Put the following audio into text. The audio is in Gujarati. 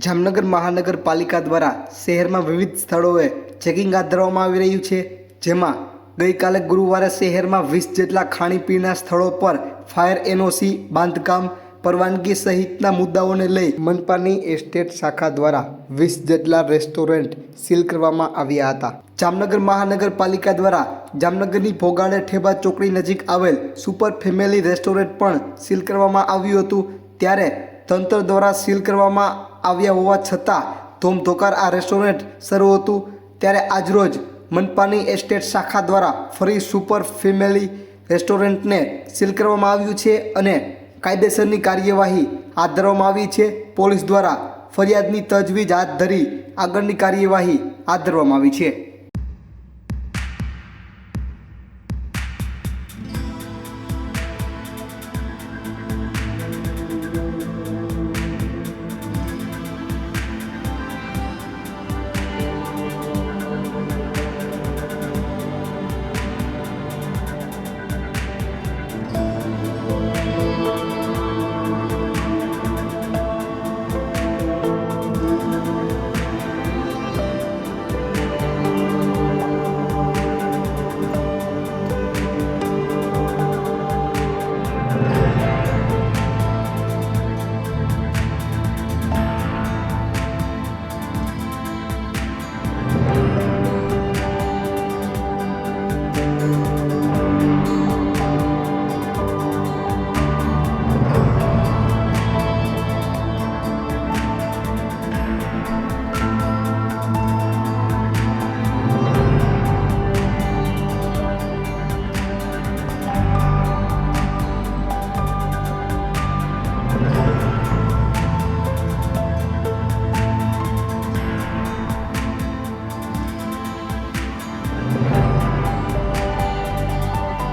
જામનગર મહાનગરપાલિકા દ્વારા શહેરમાં વિવિધ સ્થળોએ ચેકિંગ હાથ ધરવામાં આવી રહ્યું છે, જેમાં ગઈકાલે ગુરુવારે શહેરમાં 20 જેટલા ખાણીપીણીના સ્થળો પર ફાયર એનઓસી, બાંધકામ પરવાનગી સહિતના મુદ્દાઓને લઈ મનપાની એસ્ટેટ શાખા દ્વારા 20 જેટલા રેસ્ટોરન્ટ સીલ કરવામાં આવ્યા હતા। જામનગર મહાનગરપાલિકા દ્વારા જામનગરની ભોગાડે ઠેબા ચોકડી નજીક આવેલ સુપર ફેમિલી રેસ્ટોરન્ટ પણ સીલ કરવામાં આવ્યું હતું। ત્યારે તંત્ર દ્વારા સીલ કરવામાં આવ્યા હોવા છતાં ધોમધોકાર આ રેસ્ટોરન્ટ શરૂ હતું। ત્યારે આજરોજ મનપાની એસ્ટેટ શાખા દ્વારા ફરી સુપર ફેમિલી રેસ્ટોરન્ટને સીલ કરવામાં આવ્યું છે અને કાયદેસરની કાર્યવાહી હાથ ધરવામાં આવી છે। પોલીસ દ્વારા ફરિયાદની તજવીજ હાથ ધરી આગળની કાર્યવાહી હાથ ધરવામાં આવી છે।